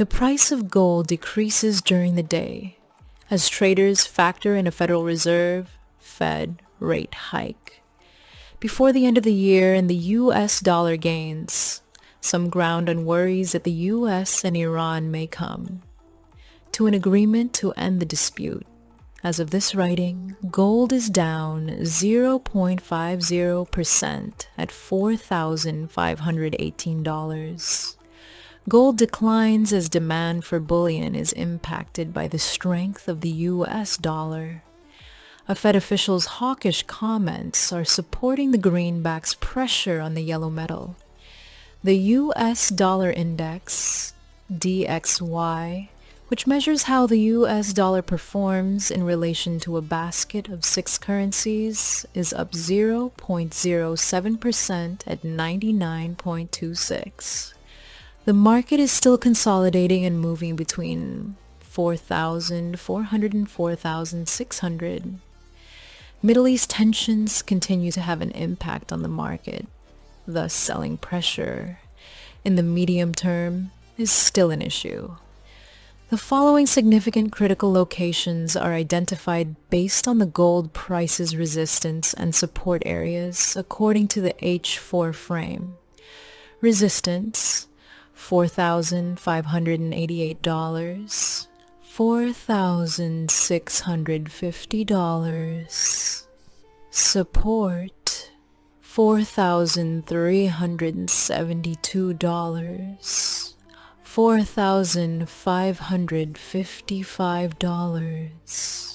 The price of gold decreases during the day as traders factor in a Federal Reserve Fed rate hike. Before the end of the year and the U.S. dollar gains some ground on worries that the U.S. and Iran may come to an agreement to end the dispute. As of this writing, gold is down 0.50% at $4,518. Gold declines as demand for bullion is impacted by the strength of the U.S. dollar. A Fed official's hawkish comments are supporting the greenback's pressure on the yellow metal. The U.S. dollar index, DXY, which measures how the U.S. dollar performs in relation to a basket of 6 currencies, is up 0.07% at 99.26. The market is still consolidating and moving between 4,400 and 4,600. Middle East tensions continue to have an impact on the market, thus selling pressure in the medium term is still an issue. The following significant critical locations are identified based on the gold price's resistance and support areas according to the H4 frame. Resistance, $4,588, $4,650. Support, $4,372, $4,555.